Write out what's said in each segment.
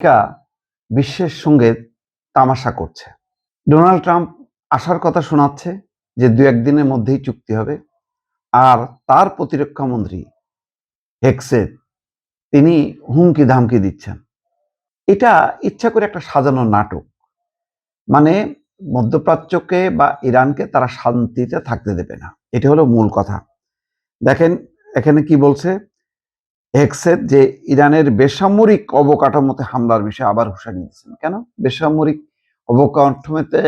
America বিশ্বের সঙ্গে তামাশা করছে। ডোনাল্ড ট্রাম্প আশার কথা শোনাচ্ছে যে ২-১ দিনের মধ্যেই চুক্তি হবে। আর তার প্রতিরক্ষা মন্ত্রী হেক্সেট তিনি হুমকি-ধামকি দিচ্ছেন। এটা ইচ্ছা করে একটা সাজানো নাটক। মানে মধ্যপ্রাচ্যকে বা ইরানকে তারা শান্তিতে থাকতে দেবে না। এটা হলো মূল কথা। দেখেন এখানে কি বলছে হেক্সেট যে ইরানের বেসামরিক অবকাঠামোতে হামলার বিষয়ে আবার হুঁশিয়ারি দিচ্ছেন। কেন? বেসামরিক অবকাঠামোতে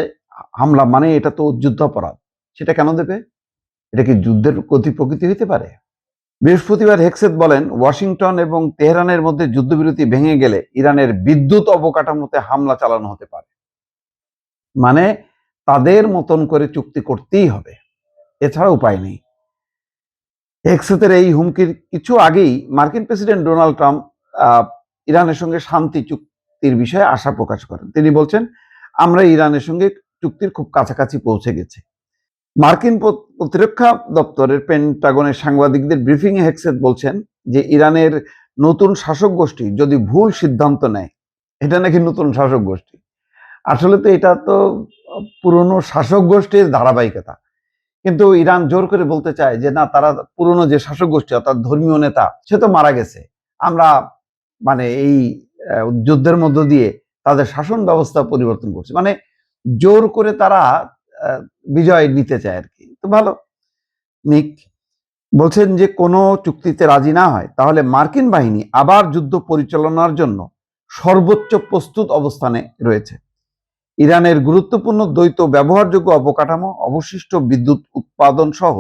হামলা মানে এটা তো যুদ্ধাপরাধ। সেটা কেন দেবে? এটা কি যুদ্ধের গতি প্রকৃতি হইতে পারে? বৃহস্পতিবার হেক্সেট বলেন, ওয়াশিংটন এবং তেহরানের মধ্যে যুদ্ধবিরতি ভেঙে গেলে ইরানের বিদ্যুৎ অবকাঠামোতে হামলা চালানো হতে পারে। মানে তাদের মতন করে চুক্তি করতেই হবে। এছাড়া উপায় নেই। হেক্সেতের এই হুমকির কিছু আগেই মার্কিন প্রেসিডেন্ট ডোনাল্ড ট্রাম্প ইরানের সঙ্গে শান্তি চুক্তির বিষয়ে আশা প্রকাশ করেন। তিনি বলছেন, আমরা ইরানের সঙ্গে চুক্তির খুব কাছাকাছি পৌঁছে গেছি। মার্কিন প্রতিরক্ষা দপ্তরের পেন্টাগনের সাংবাদিকদের ব্রিফিং এ হেক্সেট বলছেন যে ইরানের নতুন শাসক গোষ্ঠী যদি ভুল সিদ্ধান্ত নেয়, এটা নাকি নতুন শাসক গোষ্ঠী। আসলে তো এটা তো পুরনো শাসক গোষ্ঠীর ধারাবাহিকতা। কিন্তু ইরান জোর করে বলতে চায় যে না, তারা পুরনো যে শাসক গোষ্ঠী অর্থাৎ ধর্মীয় নেতা সে তো মারা গেছে। আমরা মানে এই যুদ্ধের মধ্য দিয়ে তাদের শাসন ব্যবস্থা পরিবর্তন করছে। মানে জোর করে তারা বিজয় নিতে চায় আর কি। তো ভালো, নিক। বলছেন যে কোনো চুক্তিতে রাজি না হয় তাহলে মার্কিন বাহিনী আবার যুদ্ধ পরিচালনার জন্য সর্বোচ্চ প্রস্তুত অবস্থানে রয়েছে। ইরানের গুরুত্বপূর্ণ দ্বৈত ব্যবহারযোগ্য অবকাঠামো, অবশিষ্ট বিদ্যুৎ উৎপাদন সহ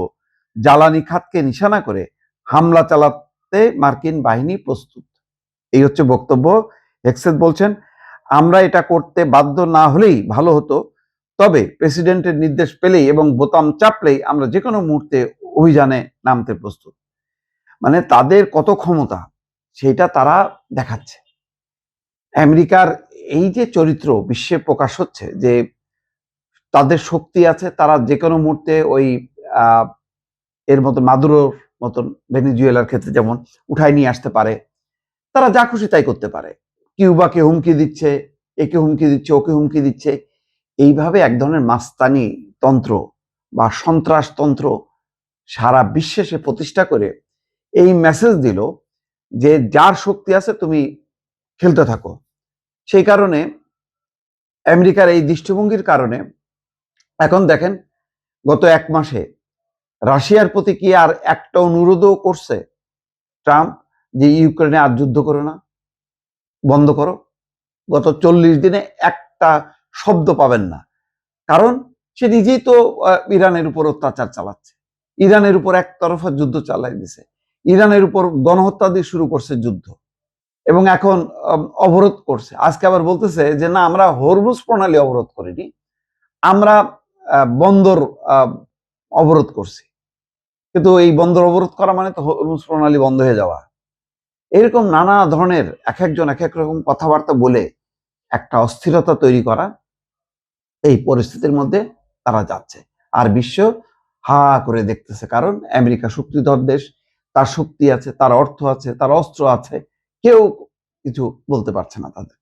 জ্বালানি খাতকে নিশানা করে হামলা চালাতে মার্কিন বাহিনী প্রস্তুত। এই হচ্ছে বক্তব্য। হেক্সেট বলছেন, আমরা এটা করতে বাধ্য না হলেই ভালো হতো, তবে প্রেসিডেন্টের নির্দেশ পেলেই এবং বোতাম চাপলেই আমরা যে কোনো মুহূর্তে অভিযানে নামতে প্রস্তুত। মানে তাদের কত ক্ষমতা সেটা তারা দেখাচ্ছে। আমেরিকার এই যে চরিত্র বিশ্বে প্রকাশ হচ্ছে যে তাদের শক্তি আছে, তারা যে কোনো মুহূর্তে ওই এর মতো মাদুরোর মতন ভেনেজুয়েলার ক্ষেত্রে যেমন উঠায় নিয়ে আসতে পারে। তারা যা খুশি তাই করতে পারে। কিউবাকে হুমকি দিচ্ছে, একে হুমকি দিচ্ছে, ওকে হুমকি দিচ্ছে। এইভাবে এক ধরনের মাস্তানি তন্ত্র বা সন্ত্রাসতন্ত্র সারা বিশ্বে সে প্রতিষ্ঠা করে এই মেসেজ দিল যে যার শক্তি আছে তুমি খেলতে থাকো। সেই কারণে আমেরিকার এই দৃষ্টিভঙ্গির কারণে এখন দেখেন গত ১ মাসে রাশিয়ার প্রতি কি আর একটা অনুরোধও করছে ট্রাম্প যে ইউক্রেনে আর যুদ্ধ করো না, বন্ধ করো? গত ৪০ দিনে একটা শব্দ পাবেন না। কারণ সে নিজেই তো ইরানের উপর অত্যাচার চালাচ্ছে। ইরানের উপর একতরফা যুদ্ধ চালাই দিছে। ইরানের উপর গণহত্যা দিয়ে শুরু করছে যুদ্ধ। এবং এখন অবরোধ করছে। আজকে আবার বলতেছে যে না, আমরা হরমুজ প্রণালী অবরোধ করিনি। আমরা বন্দর অবরোধ করছি। কিন্তু এই বন্দর অবরোধ করা মানে তো হরমুজ প্রণালী বন্ধ হয়ে যাওয়া। এরকম নানা ধরনের একেকজন একেক রকম কথাবার্তা বলে একটা অস্থিরতা তৈরি করা, এই পরিস্থিতির মধ্যে তারা যাচ্ছে। আর বিশ্ব হা করে দেখতেছে। কারণ আমেরিকা শক্তিধর দেশ, তার শক্তি আছে, তার অর্থ আছে, তার অস্ত্র আছে। কেউ কিছু বলতে পারছে না তাদের।